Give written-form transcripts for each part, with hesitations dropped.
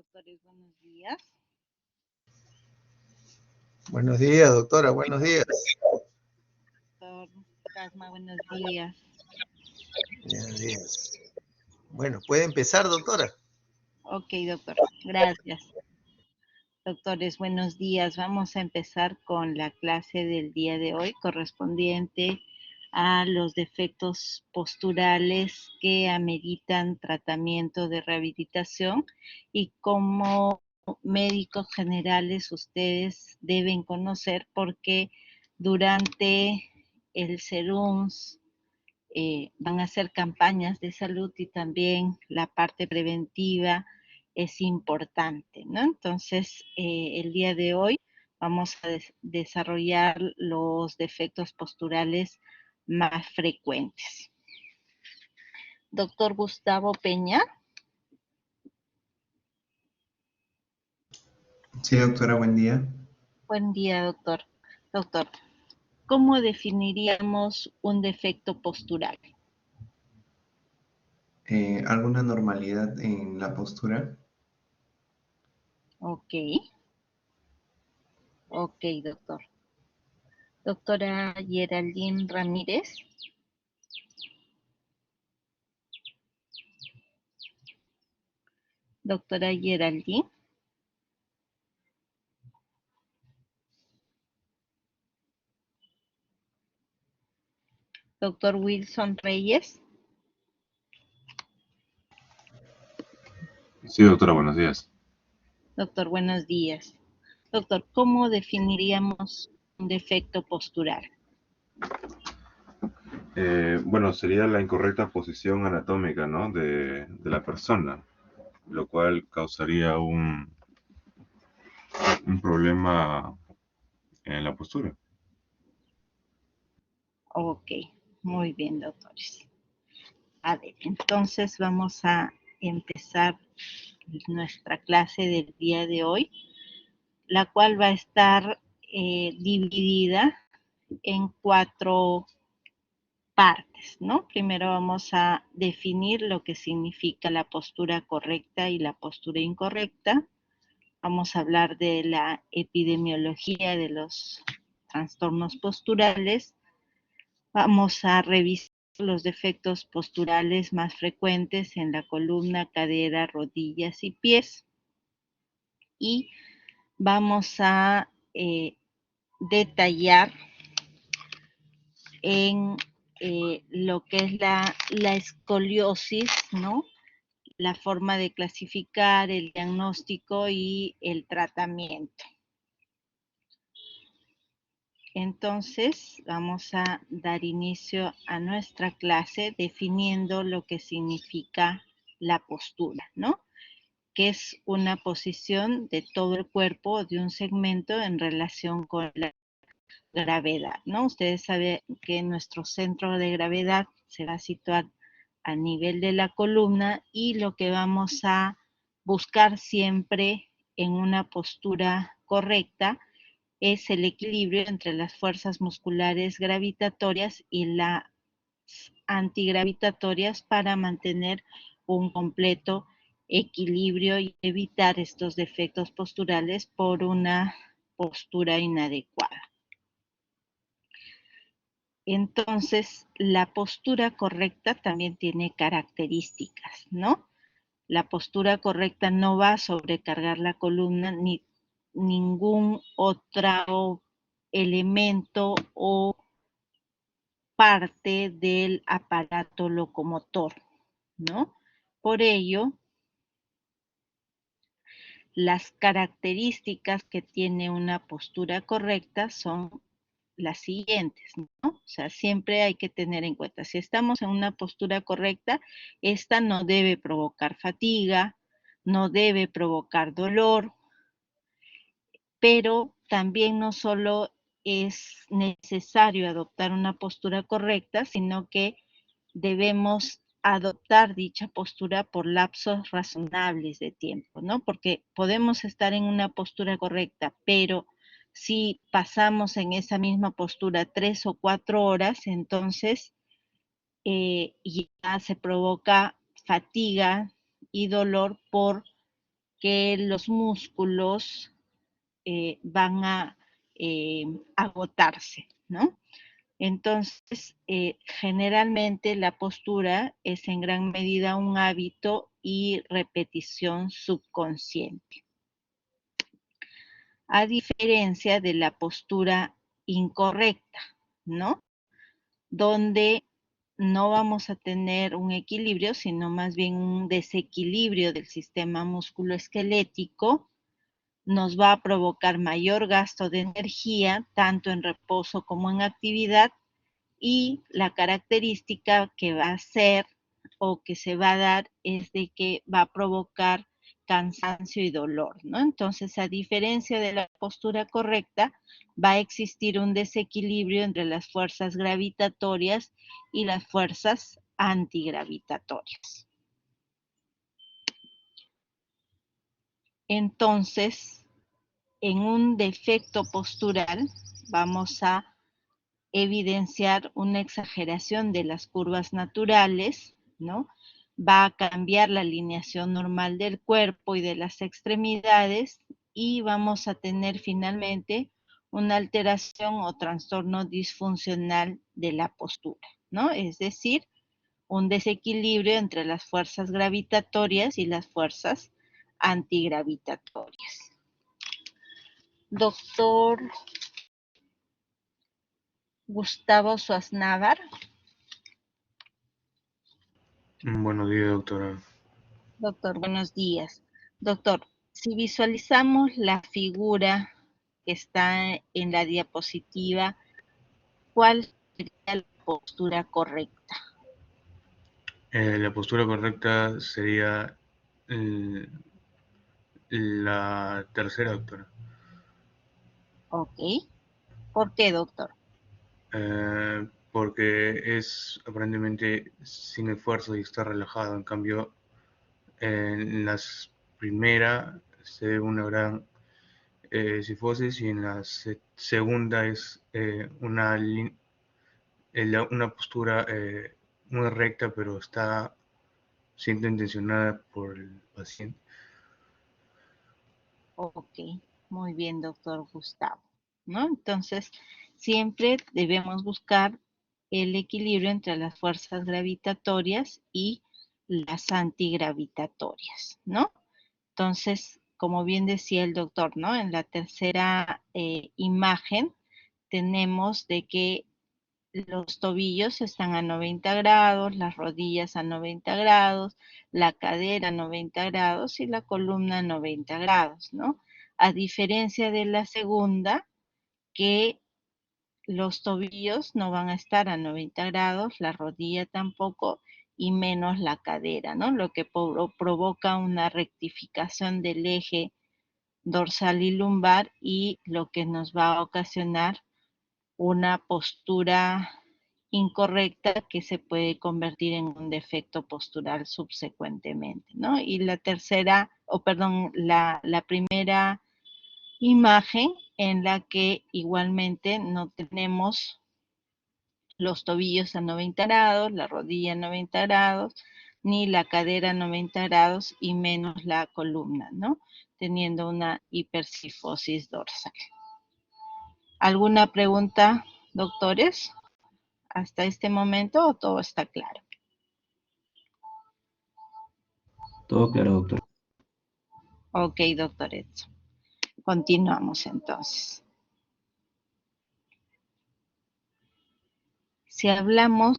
Doctores, buenos días. Buenos días, doctora, buenos días. Doctor Casma, buenos días. Buenos días. Bueno, ¿puede empezar, doctora? Ok, doctor, gracias. Doctores, buenos días. Vamos a empezar con la clase del día de hoy correspondiente a los defectos posturales que ameritan tratamiento de rehabilitación y como médicos generales ustedes deben conocer porque durante el SERUMS van a hacer campañas de salud y también la parte preventiva es importante, ¿no? Entonces, el día de hoy vamos a desarrollar los defectos posturales más frecuentes. Doctor Gustavo Peña. Sí, doctora, buen día. Buen día, doctor. Doctor, ¿cómo definiríamos un defecto postural? ¿Alguna normalidad en la postura? Ok. Ok, doctor. Doctora Geraldine Ramírez. Doctora Geraldine. Doctor Wilson Reyes. Sí, doctora, buenos días. Doctor, buenos días. Doctor, ¿cómo definiríamos un defecto postural? Bueno, sería la incorrecta posición anatómica, ¿no? de la persona, lo cual causaría un problema en la postura. Ok, muy bien, doctores. A ver, entonces vamos a empezar nuestra clase del día de hoy, la cual va a estar dividida en 4 partes, ¿no? Primero vamos a definir lo que significa la postura correcta y la postura incorrecta. Vamos a hablar de la epidemiología de los trastornos posturales. Vamos a revisar los defectos posturales más frecuentes en la columna, cadera, rodillas y pies. Y vamos a detallar en lo que es la escoliosis, ¿no? La forma de clasificar, el diagnóstico y el tratamiento. Entonces, vamos a dar inicio a nuestra clase definiendo lo que significa la postura, ¿no? Que es una posición de todo el cuerpo o de un segmento en relación con la gravedad, ¿no? Ustedes saben que nuestro centro de gravedad se va a situar a nivel de la columna y lo que vamos a buscar siempre en una postura correcta es el equilibrio entre las fuerzas musculares gravitatorias y las antigravitatorias para mantener un completo equilibrio y evitar estos defectos posturales por una postura inadecuada. Entonces, la postura correcta también tiene características, ¿no? La postura correcta no va a sobrecargar la columna ni ningún otro elemento o parte del aparato locomotor, ¿no? Por ello, las características que tiene una postura correcta son las siguientes, ¿no? O sea, siempre hay que tener en cuenta, si estamos en una postura correcta, esta no debe provocar fatiga, no debe provocar dolor, pero también no solo es necesario adoptar una postura correcta, sino que debemos adoptar dicha postura por lapsos razonables de tiempo, ¿no? Porque podemos estar en una postura correcta, pero si pasamos en esa misma postura 3 o 4 horas, entonces ya se provoca fatiga y dolor por que los músculos van a agotarse, ¿no? Entonces, generalmente la postura es en gran medida un hábito y repetición subconsciente, a diferencia de la postura incorrecta, ¿no? Donde no vamos a tener un equilibrio, sino más bien un desequilibrio del sistema musculoesquelético, nos va a provocar mayor gasto de energía, tanto en reposo como en actividad, y la característica que va a ser o que se va a dar es de que va a provocar cansancio y dolor, ¿no? Entonces, a diferencia de la postura correcta, va a existir un desequilibrio entre las fuerzas gravitatorias y las fuerzas antigravitatorias. Entonces, en un defecto postural, vamos a evidenciar una exageración de las curvas naturales, ¿no? Va a cambiar la alineación normal del cuerpo y de las extremidades y vamos a tener finalmente una alteración o trastorno disfuncional de la postura, ¿no? Es decir, un desequilibrio entre las fuerzas gravitatorias y las fuerzas antigravitatorias. Doctor Gustavo Suaznavar. Buenos días, doctora. Doctor, buenos días. Doctor, si visualizamos la figura que está en la diapositiva, ¿cuál sería la postura correcta? La postura correcta sería la tercera, doctora. Ok. ¿Por qué, doctor? Porque es aparentemente sin esfuerzo y está relajado. En cambio, en la primera se ve una gran cifosis y en la segunda es una postura muy recta, pero está siendo intencionada por el paciente. Ok, muy bien, doctor Gustavo, ¿no? Entonces, siempre debemos buscar el equilibrio entre las fuerzas gravitatorias y las antigravitatorias, ¿no? Entonces, como bien decía el doctor, ¿no? En la tercera imagen tenemos de que los tobillos están a 90 grados, las rodillas a 90 grados, la cadera a 90 grados y la columna a 90 grados, ¿no? A diferencia de la segunda, que los tobillos no van a estar a 90 grados, la rodilla tampoco, y menos la cadera, ¿no? Lo que provoca una rectificación del eje dorsal y lumbar y lo que nos va a ocasionar una postura incorrecta que se puede convertir en un defecto postural subsecuentemente, ¿no? Y la tercera, o perdón, la primera imagen en la que igualmente no tenemos los tobillos a 90 grados, la rodilla a 90 grados, ni la cadera a 90 grados y menos la columna, ¿no? Teniendo una hipercifosis dorsal. ¿Alguna pregunta, doctores? ¿Hasta este momento o todo está claro? Todo claro, doctor. Ok, doctor Edson. Continuamos entonces. Si hablamos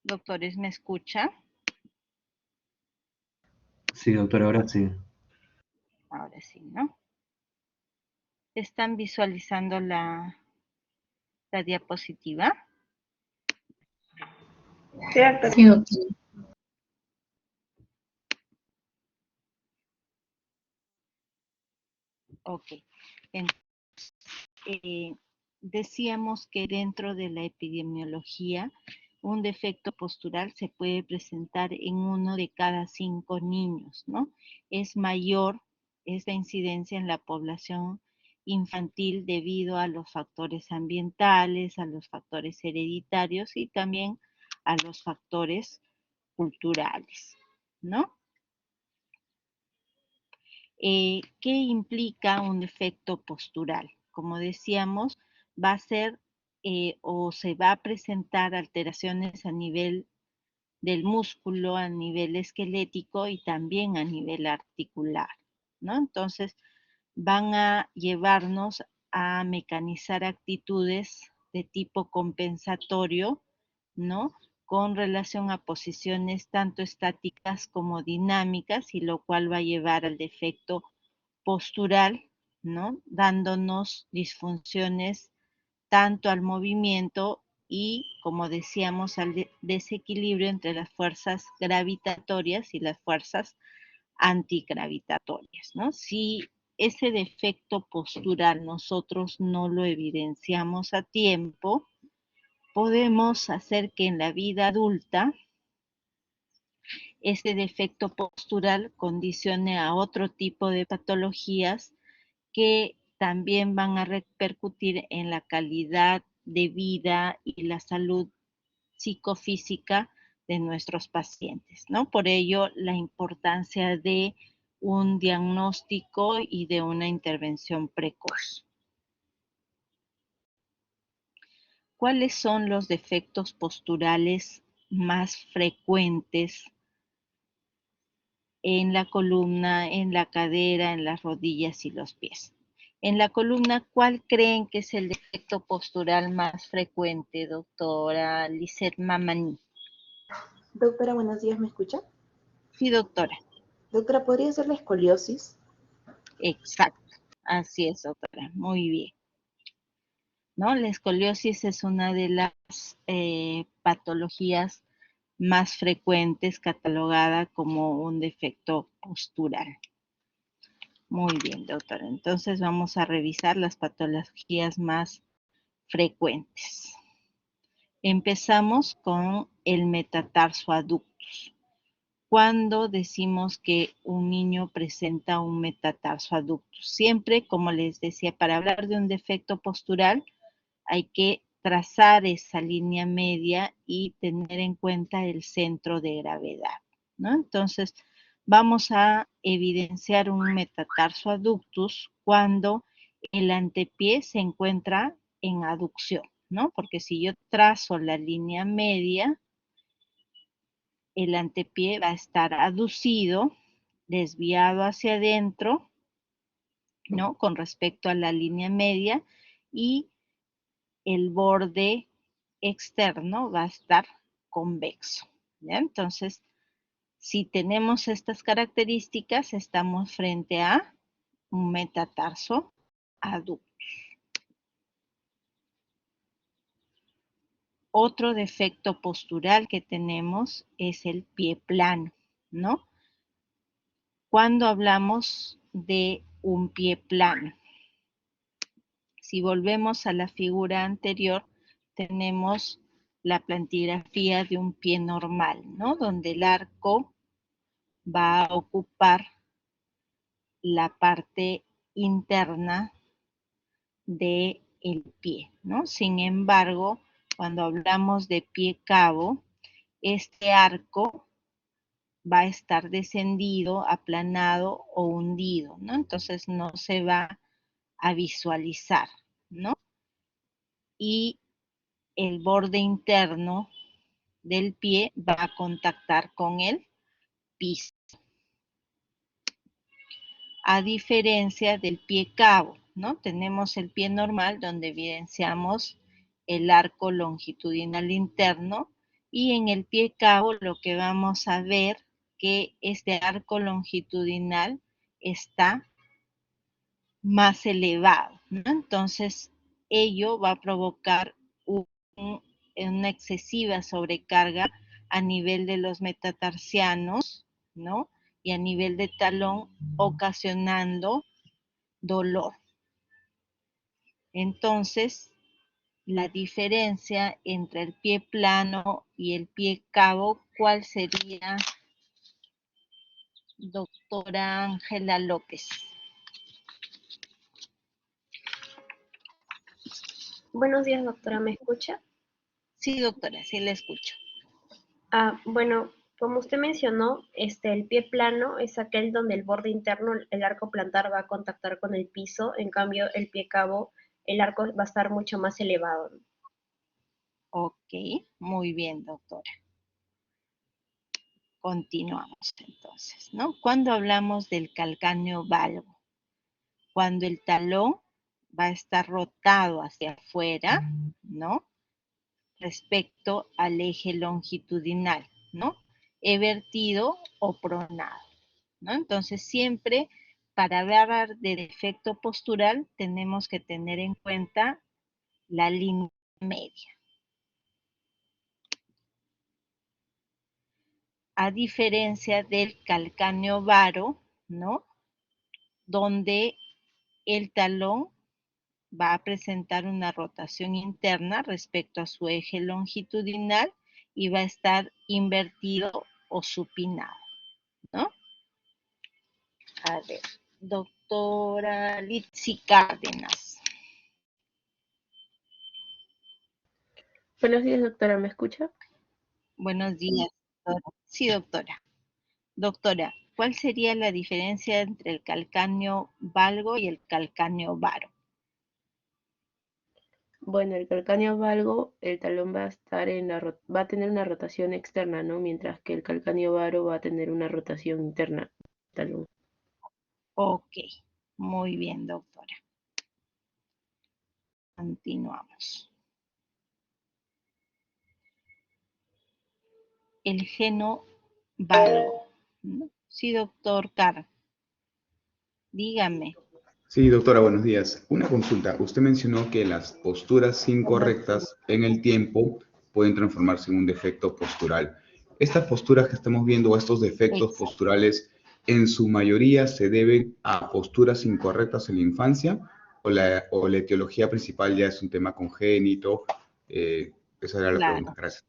doctores, ¿me escucha? Sí, doctor, ahora sí. Ahora sí, ¿no? Están visualizando la la diapositiva. Cierto. Sí, doctora. Ok. Decíamos que dentro de la epidemiología, un defecto postural se puede presentar en 1 de cada 5 niños, ¿no? Es mayor esta incidencia en la población infantil debido a los factores ambientales, a los factores hereditarios y también a los factores culturales, ¿no? ¿Qué implica un defecto postural? Como decíamos, va a ser o se va a presentar alteraciones a nivel del músculo, a nivel esquelético y también a nivel articular, ¿no? Entonces, van a llevarnos a mecanizar actitudes de tipo compensatorio, ¿no? Con relación a posiciones tanto estáticas como dinámicas, y lo cual va a llevar al defecto postural, ¿no? Dándonos disfunciones tanto al movimiento y, como decíamos, al desequilibrio entre las fuerzas gravitatorias y las fuerzas antigravitatorias, ¿no? Si ese defecto postural nosotros no lo evidenciamos a tiempo, podemos hacer que en la vida adulta ese defecto postural condicione a otro tipo de patologías que también van a repercutir en la calidad de vida y la salud psicofísica de nuestros pacientes, ¿no? Por ello, la importancia de un diagnóstico y de una intervención precoz. ¿Cuáles son los defectos posturales más frecuentes en la columna, en la cadera, en las rodillas y los pies? En la columna, ¿cuál creen que es el defecto postural más frecuente, doctora Lisset Mamani? Doctora, buenos días, ¿me escucha? Sí, doctora. Doctora, ¿podría ser la escoliosis? Exacto. Así es, doctora. Muy bien. ¿No? La escoliosis es una de las patologías más frecuentes, catalogada como un defecto postural. Muy bien, doctora. Entonces vamos a revisar las patologías más frecuentes. Empezamos con el metatarso adductus. Cuando decimos que un niño presenta un metatarso adductus, siempre, como les decía, para hablar de un defecto postural, hay que trazar esa línea media y tener en cuenta el centro de gravedad, ¿no? Entonces, vamos a evidenciar un metatarso adductus cuando el antepié se encuentra en aducción, ¿no? Porque si yo trazo la línea media, el antepié va a estar aducido, desviado hacia adentro, ¿no? Con respecto a la línea media, y el borde externo va a estar convexo, ¿ya? Entonces, si tenemos estas características, estamos frente a un metatarso adductus. Otro defecto postural que tenemos es el pie plano, ¿no? Cuando hablamos de un pie plano, si volvemos a la figura anterior, tenemos la plantigrafía de un pie normal, ¿no? Donde el arco va a ocupar la parte interna del pie, ¿no? Sin embargo, cuando hablamos de pie cabo, este arco va a estar descendido, aplanado o hundido, ¿no? Entonces no se va a visualizar, ¿no? Y el borde interno del pie va a contactar con el piso, a diferencia del pie cabo, ¿no? Tenemos el pie normal donde evidenciamos el arco longitudinal interno, y en el pie cabo lo que vamos a ver que este arco longitudinal está más elevado, ¿no? Entonces, ello va a provocar una excesiva sobrecarga a nivel de los metatarsianos, ¿no? Y a nivel de talón, ocasionando dolor. Entonces, la diferencia entre el pie plano y el pie cabo, ¿cuál sería, doctora Ángela López? Buenos días, doctora, ¿me escucha? Sí, doctora, sí la escucho. Bueno, como usted mencionó, el pie plano es aquel donde el borde interno, el arco plantar va a contactar con el piso, en cambio el pie cabo, el arco va a estar mucho más elevado, ¿no? Ok, muy bien, doctora. Continuamos entonces, ¿no? Cuando hablamos del calcáneo valgo, cuando el talón va a estar rotado hacia afuera, ¿no? Respecto al eje longitudinal, ¿no? Evertido o pronado, ¿no? Entonces siempre para hablar de defecto postural tenemos que tener en cuenta la línea media. A diferencia del calcáneo varo, ¿no? Donde el talón va a presentar una rotación interna respecto a su eje longitudinal y va a estar invertido o supinado, ¿no? A ver, doctora Litsi Cárdenas. Buenos días, doctora, ¿me escucha? Buenos días, doctora. Sí, doctora. Doctora, ¿cuál sería la diferencia entre el calcáneo valgo y el calcáneo varo? Bueno, el calcáneo valgo, el talón va a estar va a tener una rotación externa, ¿no? Mientras que el calcáneo varo va a tener una rotación interna, talón. Ok, muy bien, doctora. Continuamos. El geno valgo, ¿no? Sí, doctor Carr. Dígame. Sí, doctora, buenos días. Una consulta. Usted mencionó que las posturas incorrectas en el tiempo pueden transformarse en un defecto postural. ¿Estas posturas que estamos viendo o estos defectos Exacto. posturales en su mayoría se deben a posturas incorrectas en la infancia o la etiología principal ya es un tema congénito? Esa era la pregunta. Claro. Gracias.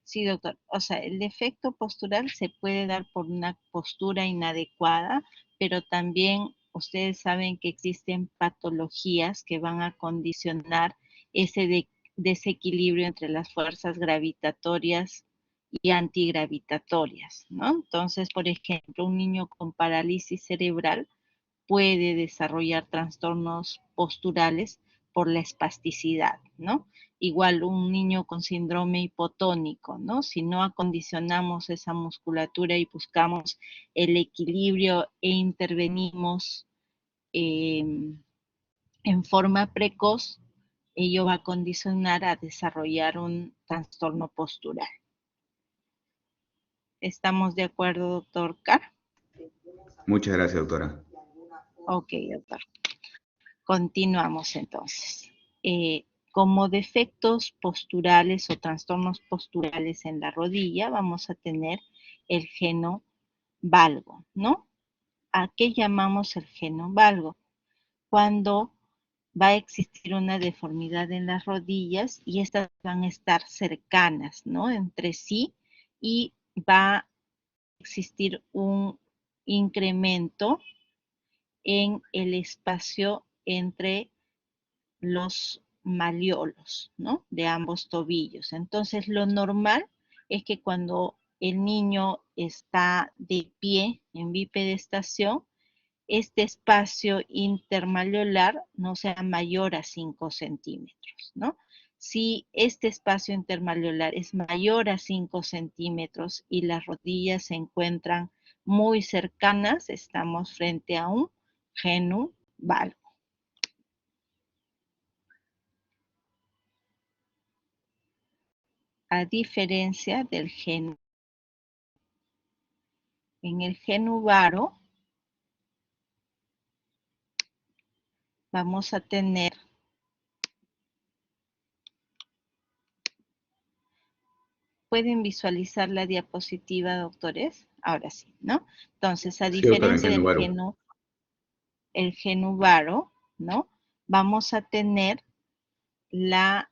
Sí, doctor. O sea, el defecto postural se puede dar por una postura inadecuada, pero también ustedes saben que existen patologías que van a condicionar ese desequilibrio entre las fuerzas gravitatorias y antigravitatorias, ¿no? Entonces, por ejemplo, un niño con parálisis cerebral puede desarrollar trastornos posturales por la espasticidad, ¿no? Igual un niño con síndrome hipotónico, ¿no? Si no acondicionamos esa musculatura y buscamos el equilibrio e intervenimos en forma precoz, ello va a condicionar a desarrollar un trastorno postural. ¿Estamos de acuerdo, doctor Carr? Muchas gracias, doctora. Ok, doctor. Continuamos entonces. Como defectos posturales o trastornos posturales en la rodilla, vamos a tener el geno valgo, ¿no? ¿A qué llamamos el geno valgo? Cuando va a existir una deformidad en las rodillas y estas van a estar cercanas, ¿no? Entre sí y va a existir un incremento en el espacio entre los maliolos, ¿no? De ambos tobillos. Entonces, lo normal es que cuando el niño está de pie en bipedestación, este espacio intermaliolar no sea mayor a 5 centímetros, ¿no? Si este espacio intermaliolar es mayor a 5 centímetros y las rodillas se encuentran muy cercanas, estamos frente a un genu valgo. A diferencia del genu. En el genu varo vamos a tener ¿Pueden visualizar la diapositiva, doctores? Ahora sí, ¿no? Entonces, a Sí, doctora, en diferencia del Genubaro. el Genubaro, ¿no? Vamos a tener el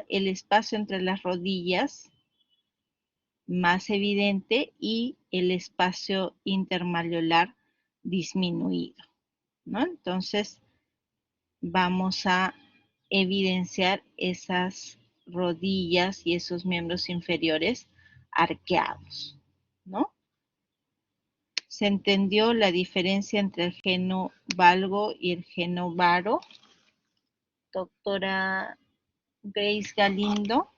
espacio entre las rodillas más evidente y el espacio intermalleolar disminuido, ¿no? Entonces, vamos a evidenciar esas rodillas y esos miembros inferiores arqueados, ¿no? ¿Se entendió la diferencia entre el geno valgo y el geno varo? Doctora Grace Galindo.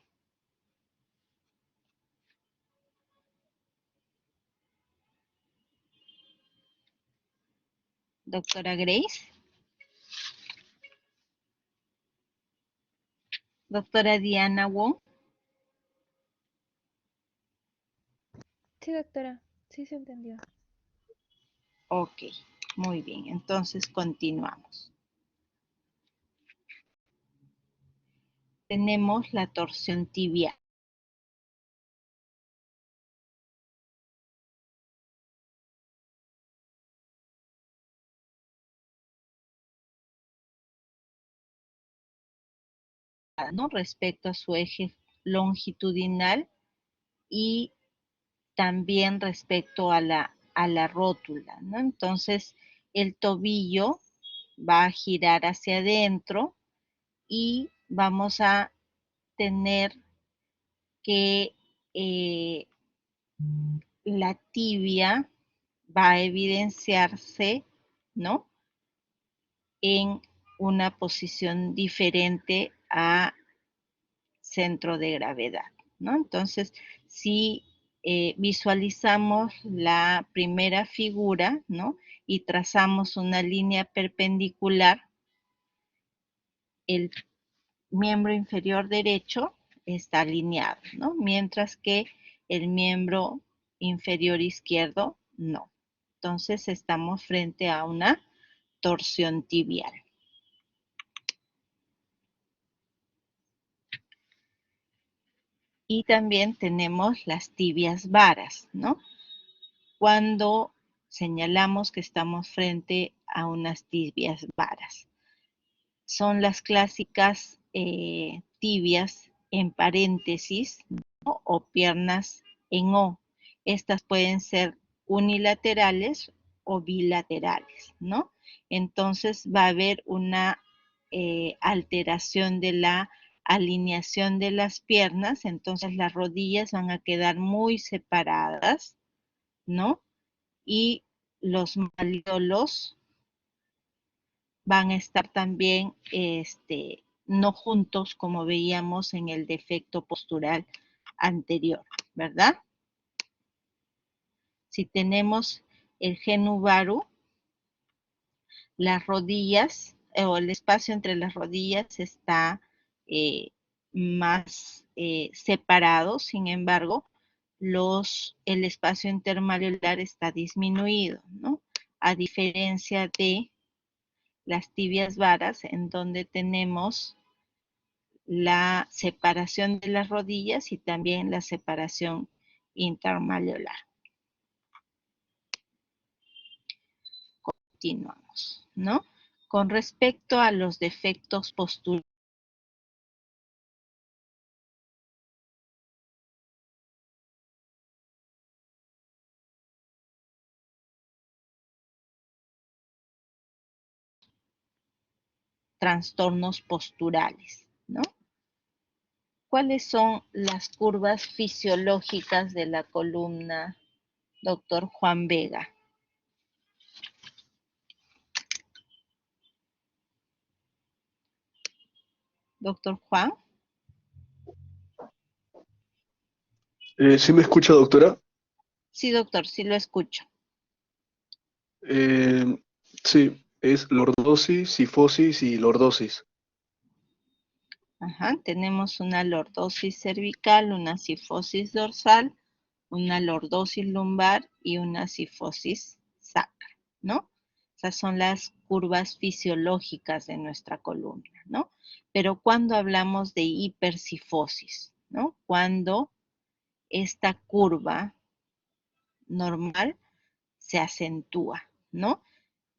Doctora Grace. Doctora Diana Wong. Sí, doctora. Sí se entendió. Ok, muy bien. Entonces continuamos. Tenemos la torsión tibial. ¿No? Respecto a su eje longitudinal y también respecto a la rótula, ¿no? Entonces, el tobillo va a girar hacia adentro y vamos a tener que la tibia va a evidenciarse, ¿no? En una posición diferente a centro de gravedad, ¿no? Entonces, si visualizamos la primera figura, ¿no? Y trazamos una línea perpendicular, el miembro inferior derecho está alineado, ¿no? Mientras que el miembro inferior izquierdo no. Entonces, estamos frente a una torsión tibial. Y también tenemos las tibias varas, ¿no? Cuando señalamos que estamos frente a unas tibias varas. Son las clásicas tibias en paréntesis, ¿no? O piernas en O. Estas pueden ser unilaterales o bilaterales, ¿no? Entonces va a haber una alteración de la alineación de las piernas, entonces las rodillas van a quedar muy separadas, ¿no? Y los malleolos van a estar también no juntos como veíamos en el defecto postural anterior, ¿verdad? Si tenemos el genu varu, las rodillas o el espacio entre las rodillas está más separado, sin embargo, el espacio intermalleolar está disminuido, ¿no? A diferencia de las tibias varas, en donde tenemos la separación de las rodillas y también la separación intermalleolar. Continuamos, ¿no? Con respecto a los defectos posturales, trastornos posturales, ¿no? ¿Cuáles son las curvas fisiológicas de la columna, doctor Juan Vega? Doctor Juan. ¿Sí me escucha, doctora? Sí, doctor, sí lo escucho. Sí, es lordosis, sifosis y lordosis. Ajá, tenemos una lordosis cervical, una sifosis dorsal, una lordosis lumbar y una sifosis sacra, ¿no? Esas son las curvas fisiológicas de nuestra columna, ¿no? Pero cuando hablamos de hipersifosis, ¿no? Cuando esta curva normal se acentúa, ¿no?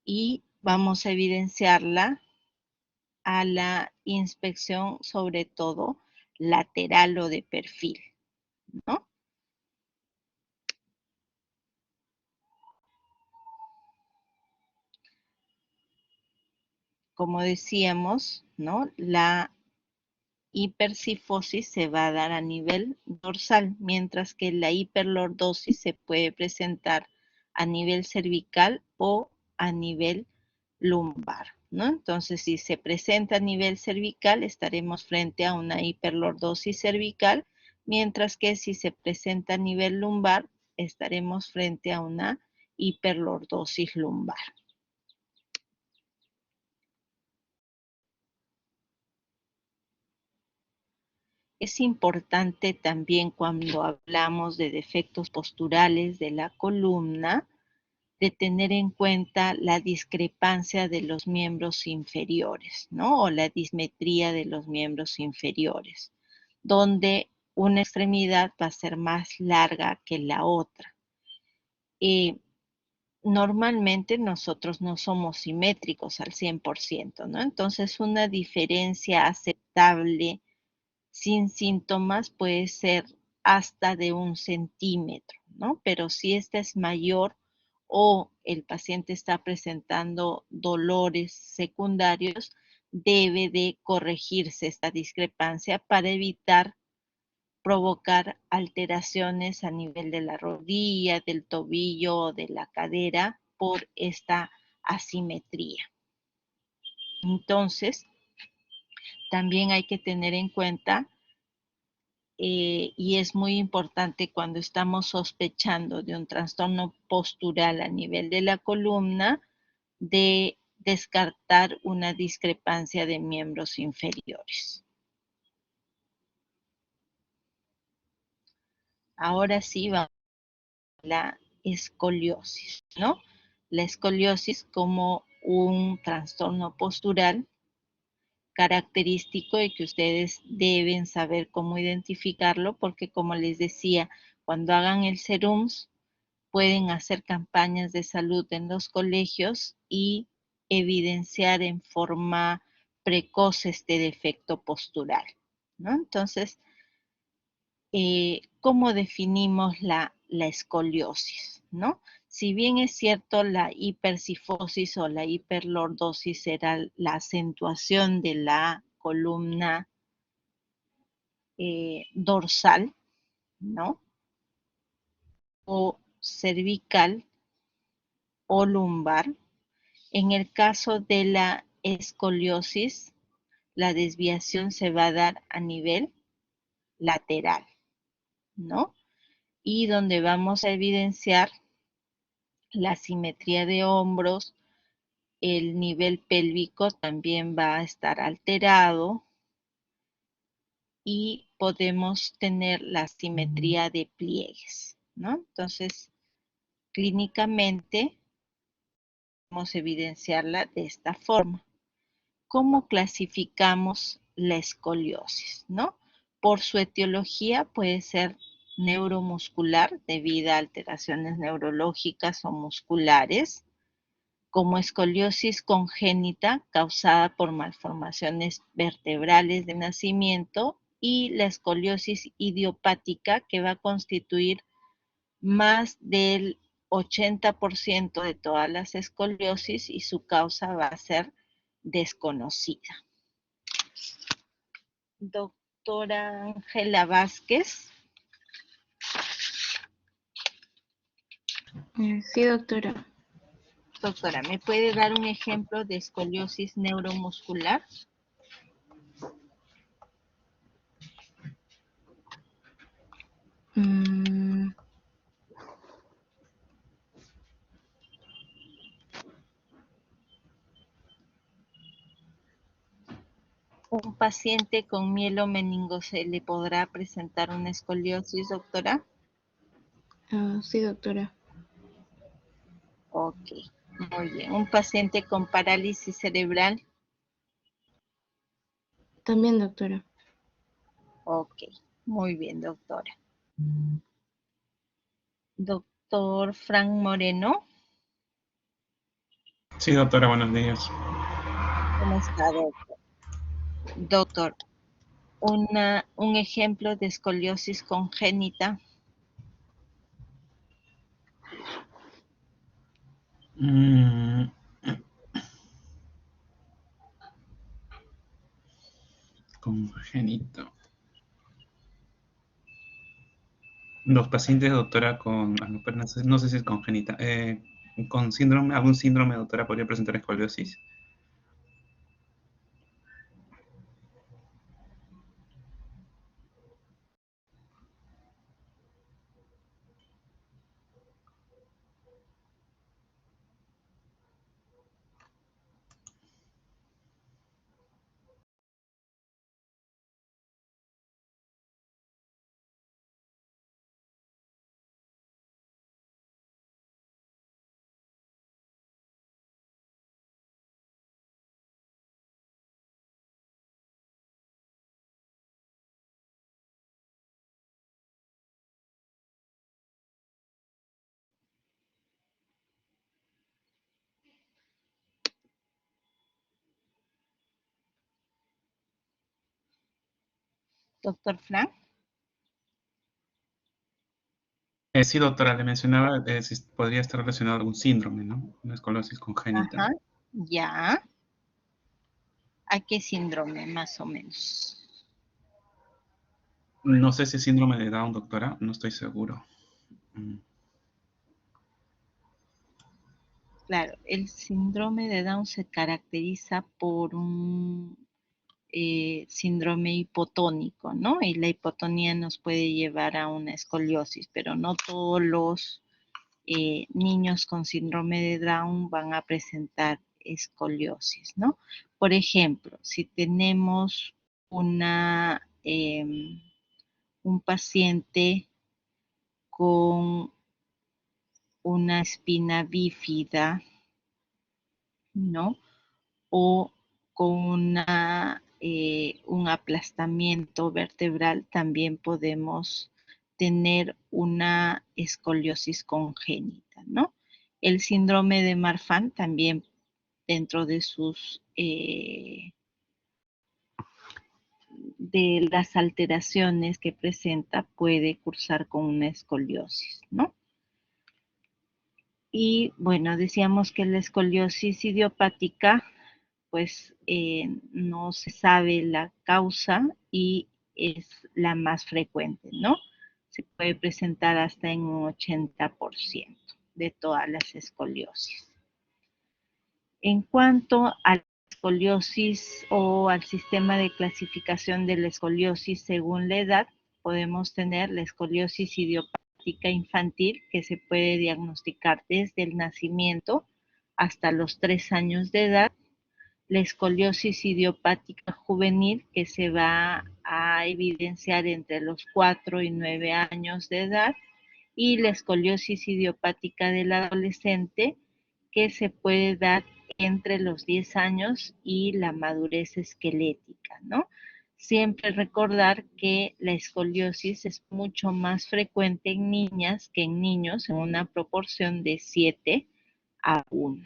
Y vamos a evidenciarla a la inspección, sobre todo lateral o de perfil, ¿no? Como decíamos, ¿no? La hipercifosis se va a dar a nivel dorsal, mientras que la hiperlordosis se puede presentar a nivel cervical o a nivel lumbar, ¿no? Entonces, si se presenta a nivel cervical, estaremos frente a una hiperlordosis cervical, mientras que si se presenta a nivel lumbar, estaremos frente a una hiperlordosis lumbar. Es importante también cuando hablamos de defectos posturales de la columna, de tener en cuenta la discrepancia de los miembros inferiores, ¿no? O la dismetría de los miembros inferiores, donde una extremidad va a ser más larga que la otra. Normalmente nosotros no somos simétricos al 100%, ¿no? Entonces una diferencia aceptable sin síntomas puede ser hasta de 1 centímetro, ¿no? Pero si esta es mayor o el paciente está presentando dolores secundarios, debe de corregirse esta discrepancia para evitar provocar alteraciones a nivel de la rodilla, del tobillo o de la cadera por esta asimetría. Entonces, también hay que tener en cuenta y es muy importante cuando estamos sospechando de un trastorno postural a nivel de la columna, de descartar una discrepancia de miembros inferiores. Ahora sí vamos a la escoliosis, ¿no? La escoliosis como un trastorno postural característico y que ustedes deben saber cómo identificarlo, porque como les decía, cuando hagan el SERUMS pueden hacer campañas de salud en los colegios y evidenciar en forma precoz este defecto postural, ¿no? Entonces, ¿cómo definimos la escoliosis, ¿no? Si bien es cierto la hipercifosis o la hiperlordosis era la acentuación de la columna dorsal, ¿no? O cervical o lumbar. En el caso de la escoliosis, la desviación se va a dar a nivel lateral, ¿no? Y donde vamos a evidenciar la simetría de hombros, el nivel pélvico también va a estar alterado y podemos tener la simetría de pliegues, ¿no? Entonces, clínicamente, vamos a evidenciarla de esta forma. ¿Cómo clasificamos la escoliosis, no? Por su etiología puede ser neuromuscular debido a alteraciones neurológicas o musculares, como escoliosis congénita causada por malformaciones vertebrales de nacimiento y la escoliosis idiopática que va a constituir más del 80% de todas las escoliosis y su causa va a ser desconocida. Doctora Ángela Vázquez. Sí, doctora. Doctora, ¿me puede dar un ejemplo de escoliosis neuromuscular? ¿Un paciente con mielomeningocele le podrá presentar una escoliosis, doctora? Sí, doctora. Ok, muy bien. ¿Un paciente con parálisis cerebral? También, doctora. Ok, Muy bien, doctora. Doctor Frank Moreno. Sí, doctora, buenos días. ¿Cómo está, doctor? Doctor, un ejemplo de escoliosis congénita. Congénito. Los pacientes, doctora, con, no sé si es congénita, con síndrome, algún síndrome, doctora, podría presentar escoliosis. Doctor Frank. Sí, doctora, le mencionaba si podría estar relacionado a algún síndrome, ¿no? Una escoliosis congénita. Ajá, ya. ¿A qué síndrome, más o menos? No sé si es síndrome de Down, doctora, no estoy seguro. Claro, el síndrome de Down se caracteriza por un síndrome hipotónico, ¿no? Y la hipotonía nos puede llevar a una escoliosis, pero no todos los niños con síndrome de Down van a presentar escoliosis, ¿no? Por ejemplo, si tenemos un paciente con una espina bífida, ¿no? O con un aplastamiento vertebral, también podemos tener una escoliosis congénita, ¿no? El síndrome de Marfan también dentro de de las alteraciones que presenta puede cursar con una escoliosis, ¿no? Y bueno, decíamos que la escoliosis idiopática, pues no se sabe la causa y es la más frecuente, ¿no? Se puede presentar hasta en un 80% de todas las escoliosis. En cuanto a la escoliosis o al sistema de clasificación de la escoliosis según la edad, podemos tener la escoliosis idiopática infantil, que se puede diagnosticar desde el nacimiento hasta los 3 años de edad, la escoliosis idiopática juvenil, que se va a evidenciar entre los 4 y 9 años de edad, y la escoliosis idiopática del adolescente, que se puede dar entre los 10 años y la madurez esquelética, ¿no? Siempre recordar que la escoliosis es mucho más frecuente en niñas que en niños, en una proporción de 7 a 1.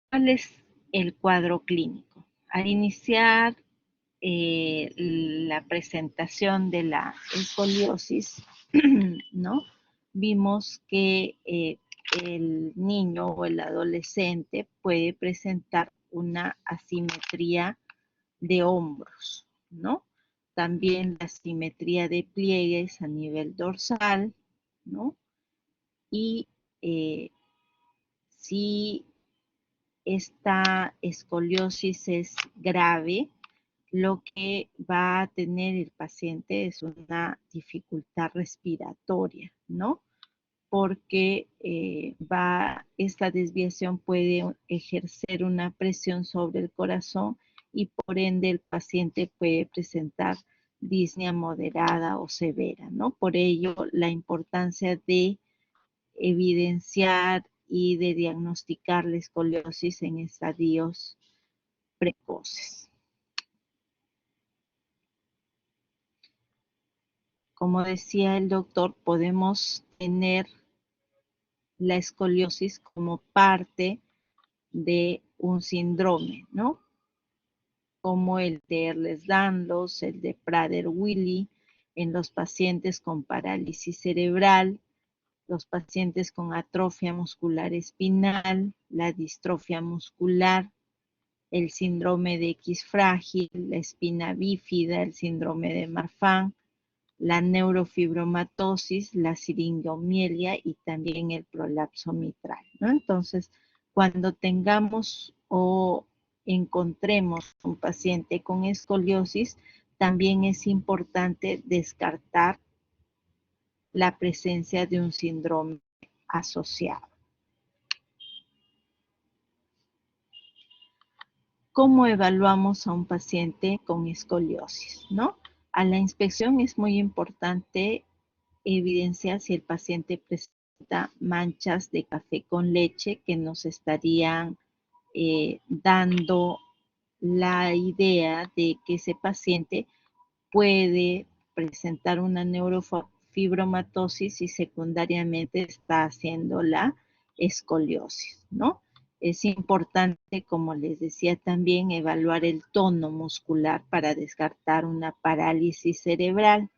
¿Cuál es el cuadro clínico? Al iniciar la presentación de la escoliosis, ¿no? Vimos que el niño o el adolescente puede presentar una asimetría de hombros, ¿no? También la asimetría de pliegues a nivel dorsal, ¿no? Y si esta escoliosis es grave, lo que va a tener el paciente es una dificultad respiratoria, ¿no? Porque esta desviación puede ejercer una presión sobre el corazón y por ende el paciente puede presentar disnea moderada o severa, ¿no? Por ello, la importancia de evidenciar y de diagnosticar la escoliosis en estadios precoces. como decía el doctor, podemos tener la escoliosis como parte de un síndrome, ¿no? Como el de Ehlers-Danlos, el de Prader-Willi, en los pacientes con parálisis cerebral, los pacientes con atrofia muscular espinal, la distrofia muscular, el síndrome de X frágil, la espina bífida, el síndrome de Marfan, la neurofibromatosis, la siringomielia y también el prolapso mitral, ¿no? Entonces, cuando tengamos o encontremos un paciente con escoliosis, también es importante descartar la presencia de un síndrome asociado. ¿Cómo evaluamos a un paciente con escoliosis, no? A la inspección es muy importante evidenciar si el paciente presenta manchas de café con leche que nos estarían dando la idea de que ese paciente puede presentar una neurofibromatosis y secundariamente está haciendo la escoliosis, ¿no? Es importante, como les decía también, evaluar el tono muscular para descartar una parálisis cerebral.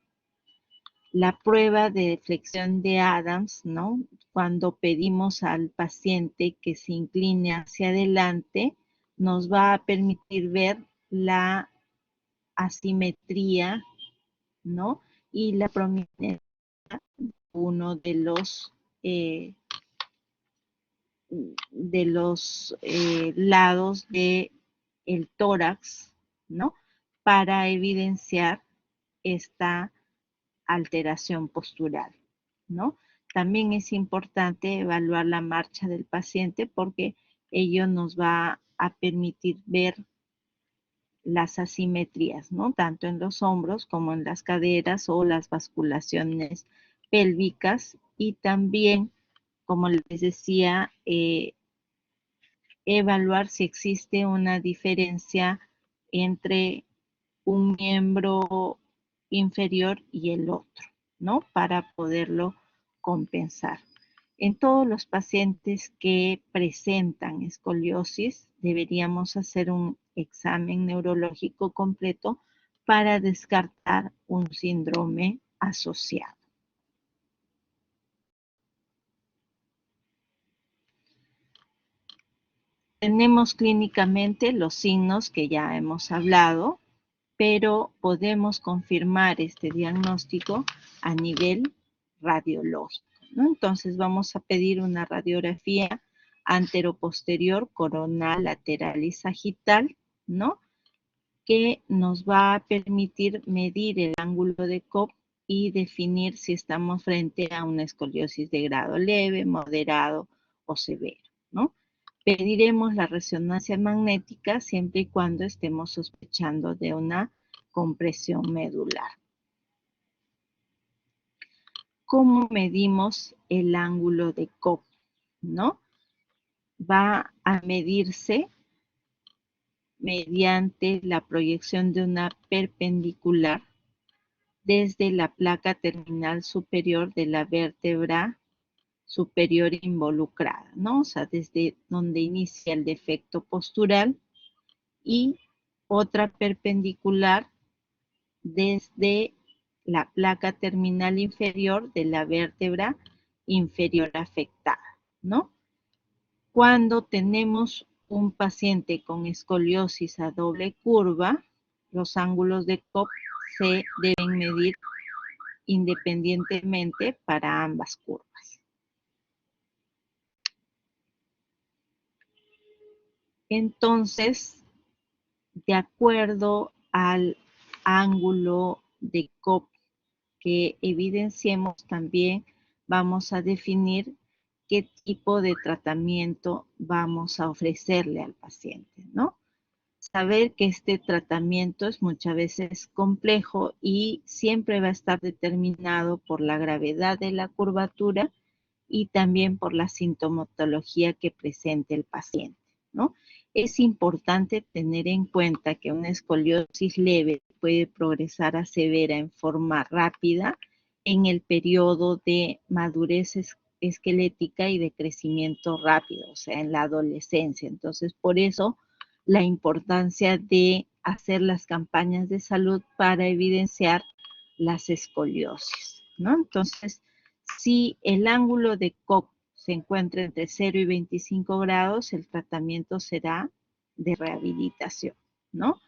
La prueba de flexión de Adams, ¿no? Cuando pedimos al paciente que se incline hacia adelante, nos va a permitir ver la asimetría, ¿no? Y la prominencia de uno de los lados del tórax, ¿no? Para evidenciar esta alteración postural, ¿no? También es importante evaluar la marcha del paciente porque ello nos va a permitir ver las asimetrías, ¿no? Tanto en los hombros como en las caderas o las basculaciones pélvicas y también, como les decía, evaluar si existe una diferencia entre un miembro inferior y el otro, ¿no? Para poderlo compensar. En todos los pacientes que presentan escoliosis, deberíamos hacer un examen neurológico completo para descartar un síndrome asociado. Tenemos clínicamente los signos que ya hemos hablado, pero podemos confirmar este diagnóstico a nivel radiológico, ¿no? Entonces vamos a pedir una radiografía anteroposterior, coronal, lateral y sagital, ¿no? Que nos va a permitir medir el ángulo de Cobb y definir si estamos frente a una escoliosis de grado leve, moderado o severo, ¿no? Pediremos la resonancia magnética siempre y cuando estemos sospechando de una compresión medular. ¿Cómo medimos el ángulo de Cobb, no? Va a medirse mediante la proyección de una perpendicular desde la placa terminal superior de la vértebra superior involucrada, ¿no? O sea, desde donde inicia el defecto postural y otra perpendicular desde la placa terminal inferior de la vértebra inferior afectada, ¿no? Cuando tenemos un paciente con escoliosis a doble curva, los ángulos de Cobb se deben medir independientemente para ambas curvas. Entonces, de acuerdo al ángulo de Cobb que evidenciemos, también vamos a definir qué tipo de tratamiento vamos a ofrecerle al paciente, ¿no? Saber que este tratamiento es muchas veces complejo y siempre va a estar determinado por la gravedad de la curvatura y también por la sintomatología que presente el paciente, ¿no? Es importante tener en cuenta que una escoliosis leve puede progresar a severa en forma rápida en el periodo de madurez esquelética y de crecimiento rápido, o sea, en la adolescencia. Entonces, por eso la importancia de hacer las campañas de salud para evidenciar las escoliosis, ¿no? Entonces, si el ángulo de Cobb se encuentra entre 0 y 25 grados, el tratamiento será de rehabilitación, ¿no?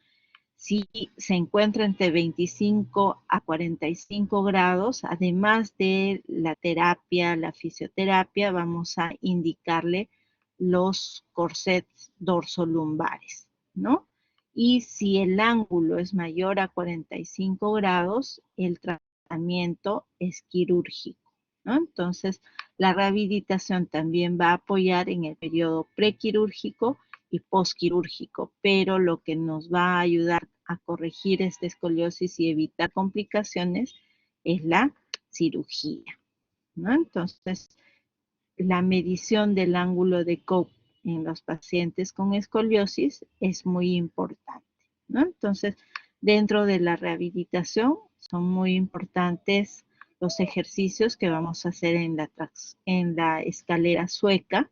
Si se encuentra entre 25 a 45 grados, además de la terapia, la fisioterapia, vamos a indicarle los corsets dorsolumbares, ¿no? Y si el ángulo es mayor a 45 grados, el tratamiento es quirúrgico, ¿no? Entonces, la rehabilitación también va a apoyar en el periodo prequirúrgico y posquirúrgico, pero lo que nos va a ayudar a corregir esta escoliosis y evitar complicaciones es la cirugía, ¿no? Entonces, la medición del ángulo de Cobb en los pacientes con escoliosis es muy importante, ¿no? Entonces, dentro de la rehabilitación son muy importantes los ejercicios que vamos a hacer en la escalera sueca,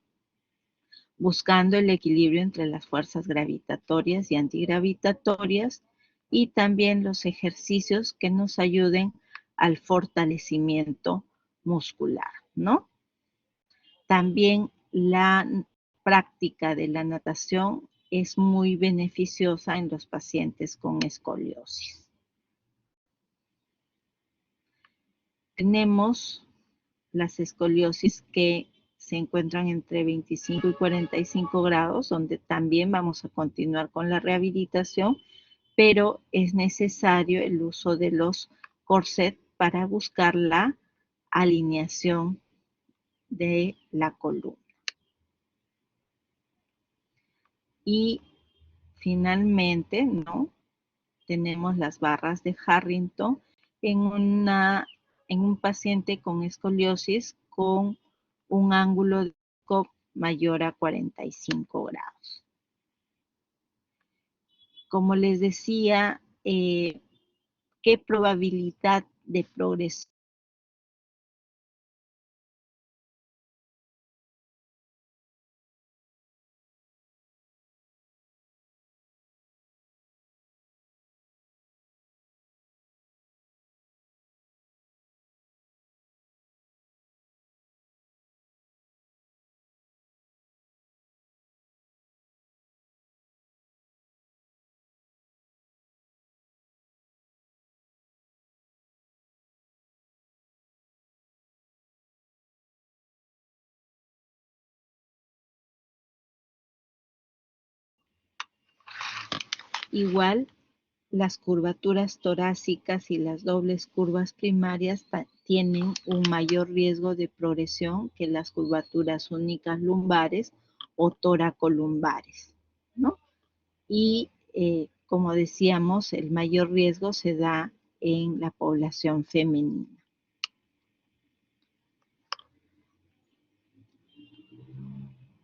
buscando el equilibrio entre las fuerzas gravitatorias y antigravitatorias, y también los ejercicios que nos ayuden al fortalecimiento muscular, ¿no? También la práctica de la natación es muy beneficiosa en los pacientes con escoliosis. Tenemos las escoliosis que se encuentran entre 25 y 45 grados, donde también vamos a continuar con la rehabilitación, pero es necesario el uso de los corsets para buscar la alineación de la columna. Y finalmente, ¿no? Tenemos las barras de Harrington en un paciente con escoliosis con un ángulo de Cobb mayor a 45 grados. Como les decía, ¿qué probabilidad de progresión? Igual, las curvaturas torácicas y las dobles curvas primarias tienen un mayor riesgo de progresión que las curvaturas únicas lumbares o toracolumbares, ¿no? Y como decíamos, el mayor riesgo se da en la población femenina.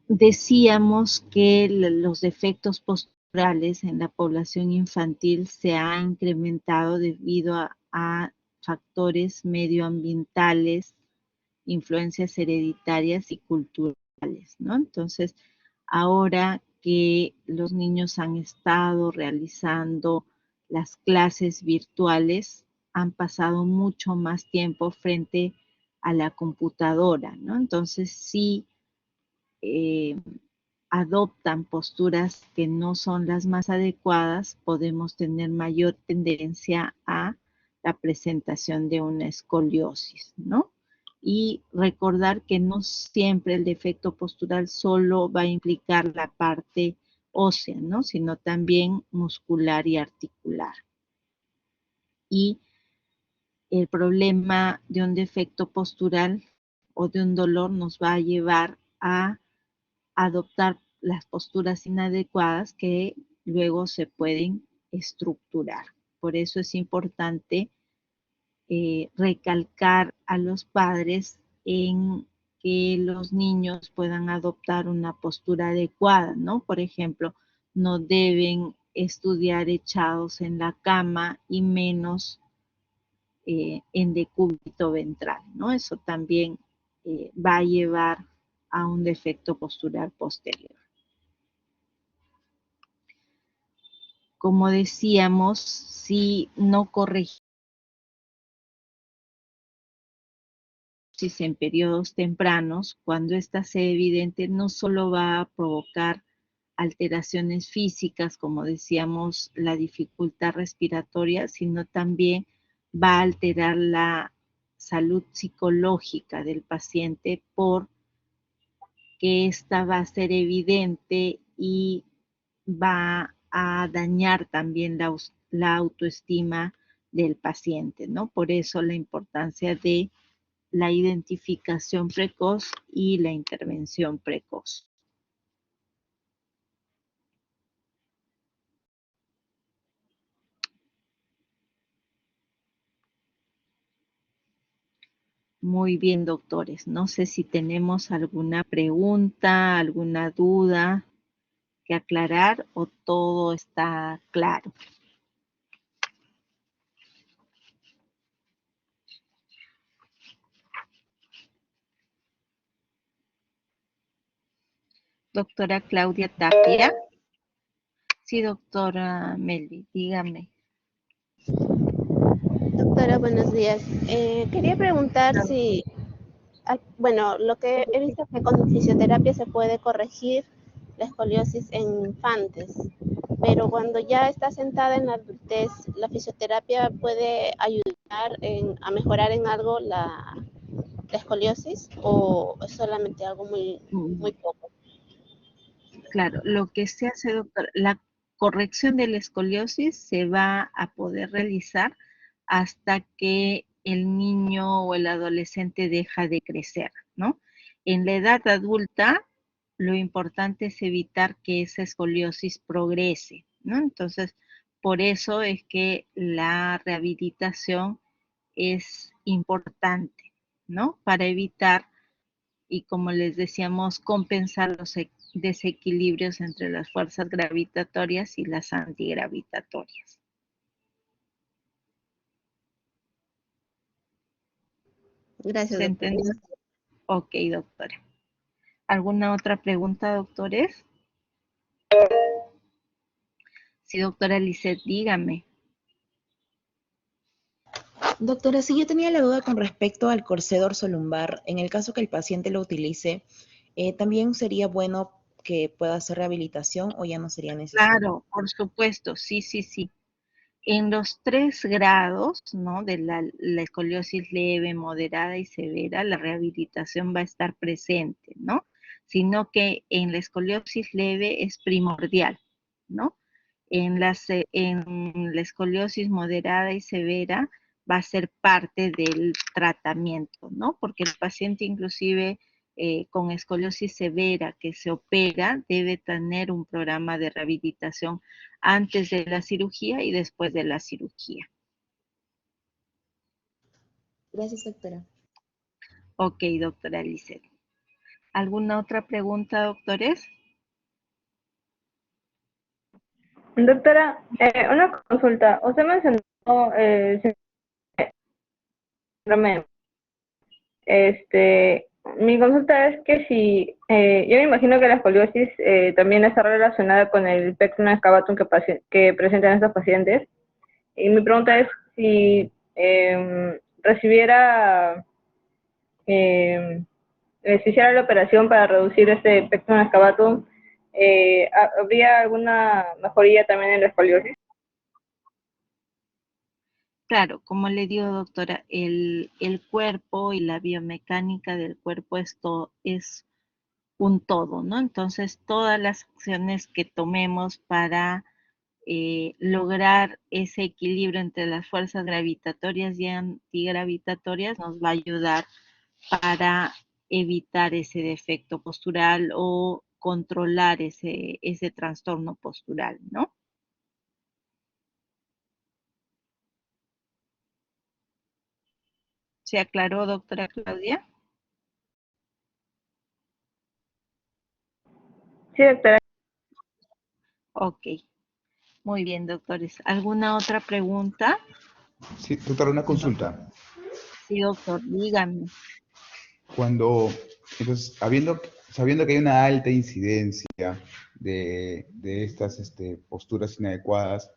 Decíamos que los defectos posturales en la población infantil se han incrementado debido a factores medioambientales, influencias hereditarias y culturales, ¿no? Entonces, ahora que los niños han estado realizando las clases virtuales, han pasado mucho más tiempo frente a la computadora, ¿no? Entonces, sí, adoptan posturas que no son las más adecuadas, podemos tener mayor tendencia a la presentación de una escoliosis, ¿no? Y recordar que no siempre el defecto postural solo va a implicar la parte ósea, ¿no? Sino también muscular y articular. Y el problema de un defecto postural o de un dolor nos va a llevar a adoptar las posturas inadecuadas que luego se pueden estructurar. Por eso es importante recalcar a los padres en que los niños puedan adoptar una postura adecuada, ¿no? Por ejemplo, no deben estudiar echados en la cama y menos en decúbito ventral, ¿no? Eso también va a llevar a un defecto postural posterior. Como decíamos, si no corregimos en periodos tempranos, cuando ésta sea evidente, no solo va a provocar alteraciones físicas, como decíamos, la dificultad respiratoria, sino también va a alterar la salud psicológica del paciente porque esta va a ser evidente y va a dañar también la autoestima del paciente, ¿no? Por eso la importancia de la identificación precoz y la intervención precoz. Muy bien, doctores. No sé si tenemos alguna pregunta, alguna duda que aclarar o todo está claro. Doctora Claudia Tapia. Sí, doctora Melvi, dígame. Doctora, buenos días. Quería preguntar si, bueno, lo que he visto que con fisioterapia se puede corregir la escoliosis en infantes, pero cuando ya está sentada en la adultez, ¿la fisioterapia puede ayudar a mejorar en algo la escoliosis o es solamente algo muy poco? Claro, lo que se hace, doctor, la corrección de la escoliosis se va a poder realizar hasta que el niño o el adolescente deja de crecer, ¿no? En la edad adulta, lo importante es evitar que esa escoliosis progrese, ¿no? Entonces, por eso es que la rehabilitación es importante, ¿no? Para evitar y, como les decíamos, compensar los desequilibrios entre las fuerzas gravitatorias y las antigravitatorias. Gracias, ¿Se doctora. entendió? Ok, doctora. ¿Alguna otra pregunta, doctores? Sí, doctora Lisette, dígame. Doctora, sí, yo tenía la duda con respecto al corsé dorsolumbar. En el caso que el paciente lo utilice, ¿también sería bueno que pueda hacer rehabilitación o ya no sería necesario? Claro, por supuesto, sí, sí, sí. En los 3 grados, ¿no? De la escoliosis leve, moderada y severa, la rehabilitación va a estar presente, ¿no? Sino que en la escoliosis leve es primordial, ¿no? En la escoliosis moderada y severa va a ser parte del tratamiento, ¿no? Porque el paciente inclusive con escoliosis severa que se opera debe tener un programa de rehabilitación antes de la cirugía y después de la cirugía. Gracias, doctora. Ok, doctora Lisset. ¿Alguna otra pregunta, doctores? Doctora, una consulta. Usted mencionó síndrome. Mi consulta es que si, yo me imagino que la escoliosis también está relacionada con el pectorum excavatum que presentan estos pacientes. Y mi pregunta es si si hiciera la operación para reducir este pectorum excavatum, ¿habría alguna mejoría también en la escoliosis? Claro, como le digo, doctora, el cuerpo y la biomecánica del cuerpo es un todo, ¿no? Entonces, todas las acciones que tomemos para lograr ese equilibrio entre las fuerzas gravitatorias y antigravitatorias nos va a ayudar para evitar ese defecto postural o controlar ese trastorno postural, ¿no? ¿Se aclaró, doctora Claudia? Sí, doctora. Ok. Muy bien, doctores. ¿Alguna otra pregunta? Sí, doctora, una consulta. Sí, doctor, dígame. Entonces, sabiendo que hay una alta incidencia de estas posturas inadecuadas,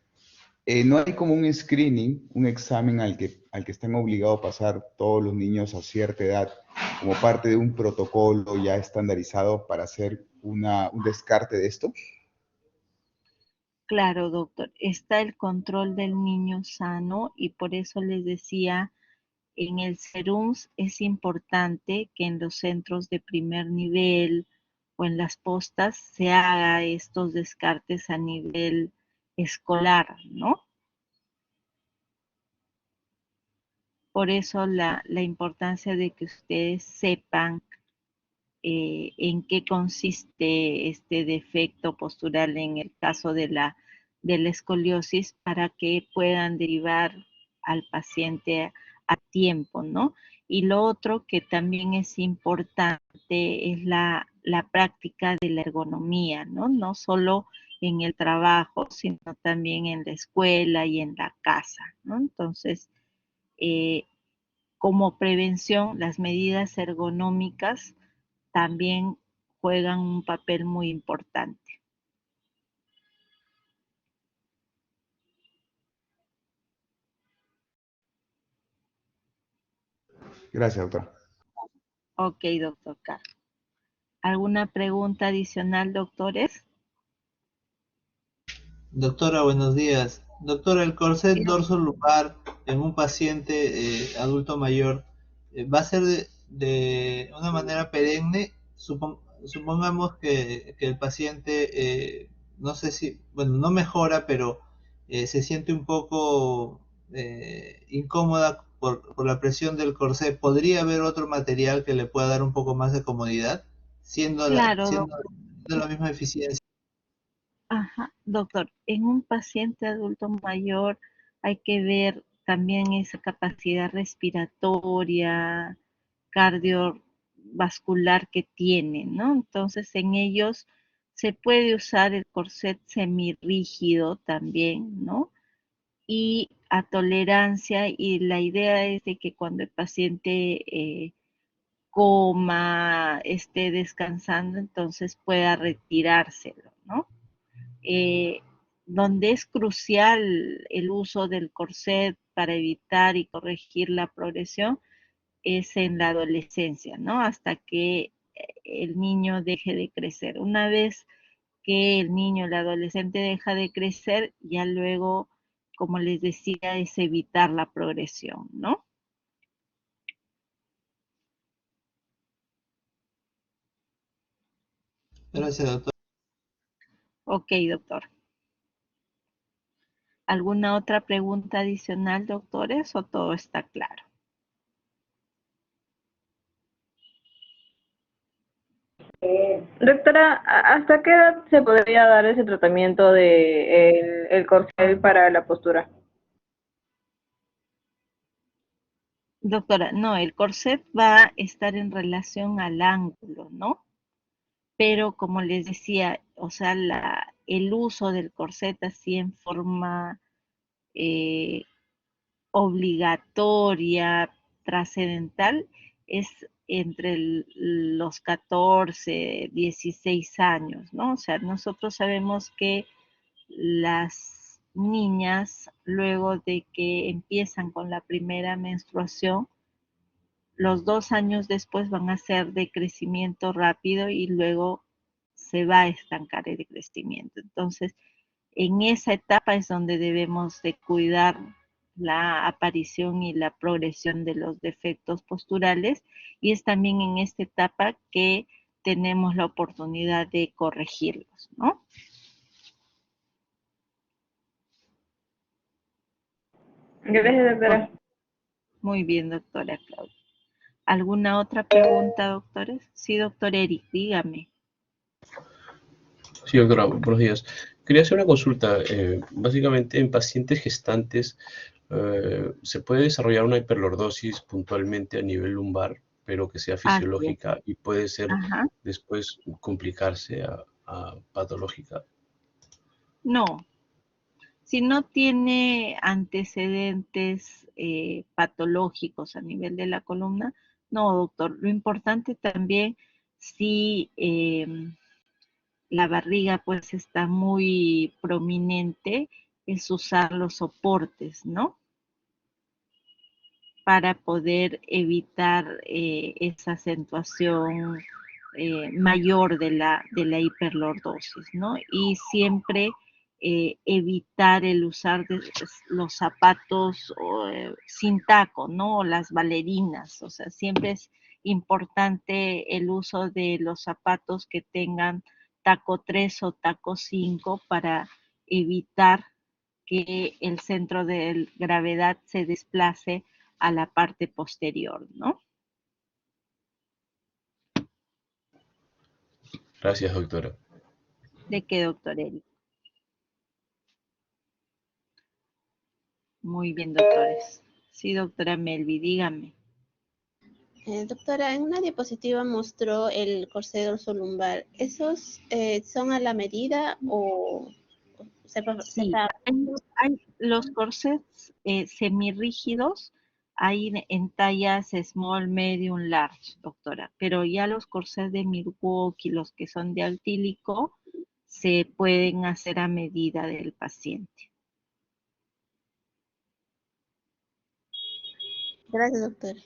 ¿no hay como un screening, un examen al que están obligados a pasar todos los niños a cierta edad, como parte de un protocolo ya estandarizado para hacer un descarte de esto? Claro, doctor, está el control del niño sano y por eso les decía, en el SERUMS es importante que en los centros de primer nivel o en las postas se haga estos descartes a nivel escolar, ¿no? Por eso la importancia de que ustedes sepan en qué consiste este defecto postural en el caso de la escoliosis para que puedan derivar al paciente a tiempo, ¿no? Y lo otro que también es importante es la práctica de la ergonomía, ¿no? No solo en el trabajo, sino también en la escuela y en la casa, ¿no? Entonces, eh, como prevención, las medidas ergonómicas también juegan un papel muy importante. Gracias, doctora. Ok, doctor Carlos. ¿Alguna pregunta adicional, doctores? Doctora, buenos días. Doctora, el corset dorso-lumbar en un paciente adulto mayor, ¿va a ser de una manera perenne? Supongamos que el paciente, no sé si, bueno, no mejora, pero se siente un poco incómoda por la presión del corset. ¿Podría haber otro material que le pueda dar un poco más de comodidad, siendo Claro, siendo la misma eficiencia? Ajá, doctor, en un paciente adulto mayor hay que ver también esa capacidad respiratoria, cardiovascular que tienen, ¿no? Entonces, en ellos se puede usar el corset semirrígido también, ¿no? Y a tolerancia, y la idea es de que cuando el paciente coma, esté descansando, entonces pueda retirárselo, ¿no? Eh, donde es crucial el uso del corset para evitar y corregir la progresión es en la adolescencia, ¿no? Hasta que el niño deje de crecer. Una vez que el niño, el adolescente deja de crecer, ya luego, como les decía, es evitar la progresión, ¿no? Gracias, doctor. Ok, doctor. ¿Alguna otra pregunta adicional, doctores, o todo está claro? Doctora, ¿hasta qué edad se podría dar ese tratamiento de el corset para la postura? Doctora, no, el corset va a estar en relación al ángulo, ¿no? Pero como les decía, o sea, el uso del corset así en forma eh, obligatoria, trascendental, es entre los 14, 16 años, ¿no? O sea, nosotros sabemos que las niñas, luego de que empiezan con la primera menstruación, los 2 años después van a ser de crecimiento rápido y luego se va a estancar el crecimiento. Entonces, en esa etapa es donde debemos de cuidar la aparición y la progresión de los defectos posturales y es también en esta etapa que tenemos la oportunidad de corregirlos, ¿no? Gracias, doctora. Muy bien, doctora Claudia. ¿Alguna otra pregunta, doctores? Sí, doctor Eric, dígame. Sí, doctora, buenos días. Quería hacer una consulta. Básicamente, en pacientes gestantes, ¿se puede desarrollar una hiperlordosis puntualmente a nivel lumbar, pero que sea fisiológica y puede ser después complicarse a patológica? No, Si no tiene antecedentes patológicos a nivel de la columna, no, doctor. Lo importante también, si la barriga pues está muy prominente, es usar los soportes, ¿no? Para poder evitar esa acentuación mayor de la hiperlordosis, ¿no? Y siempre evitar el usar los zapatos sin taco, ¿no? O las bailarinas, o sea, siempre es importante el uso de los zapatos que tengan taco 3 o taco 5 para evitar que el centro de gravedad se desplace a la parte posterior, ¿no? Gracias, doctora. ¿De qué, doctor Eric? Muy bien, doctores. Sí, doctora Melvi, dígame. Doctora, en una diapositiva mostró el corsé dorsolumbar. ¿Esos son a la medida o Sí, hay los corsets semirrígidos, hay en tallas small, medium, large, doctora, pero ya los corsets de Milwaukee, los que son de altílico, se pueden hacer a medida del paciente. Gracias, doctora.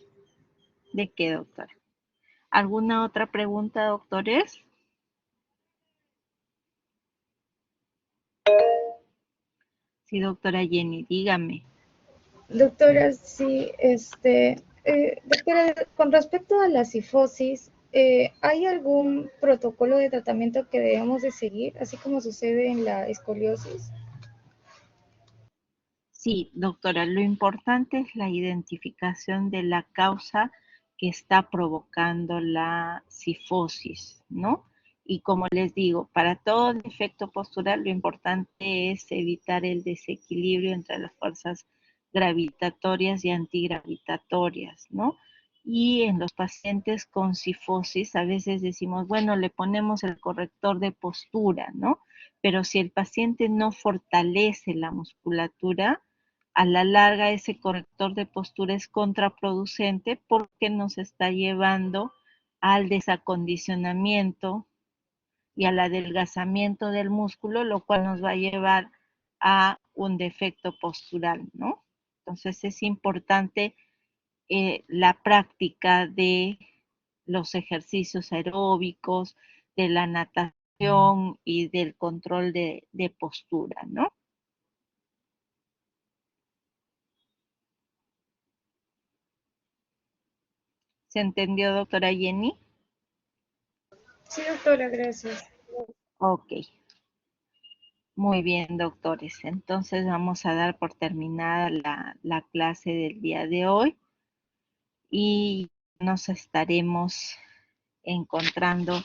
¿De qué, doctora? ¿Alguna otra pregunta, doctores? Sí, doctora Jenny, dígame. Doctora, sí, doctora, con respecto a la cifosis, ¿hay algún protocolo de tratamiento que debemos de seguir, así como sucede en la escoliosis? Sí, doctora, lo importante es la identificación de la causa que está provocando la cifosis, ¿no? Y como les digo, para todo defecto postural lo importante es evitar el desequilibrio entre las fuerzas gravitatorias y antigravitatorias, ¿no? Y en los pacientes con cifosis a veces decimos, bueno, le ponemos el corrector de postura, ¿no? Pero si el paciente no fortalece la musculatura, a la larga ese corrector de postura es contraproducente porque nos está llevando al desacondicionamiento y al adelgazamiento del músculo, lo cual nos va a llevar a un defecto postural, ¿no? Entonces es importante la práctica de los ejercicios aeróbicos, de la natación y del control de postura, ¿no? ¿Se entendió, doctora Jenny? Sí, doctora, gracias. Ok. Muy bien, doctores. Entonces vamos a dar por terminada la clase del día de hoy y nos estaremos encontrando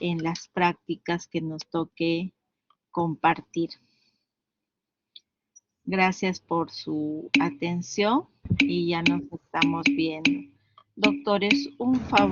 en las prácticas que nos toque compartir. Gracias por su atención y ya nos estamos viendo. Doctores, un favor.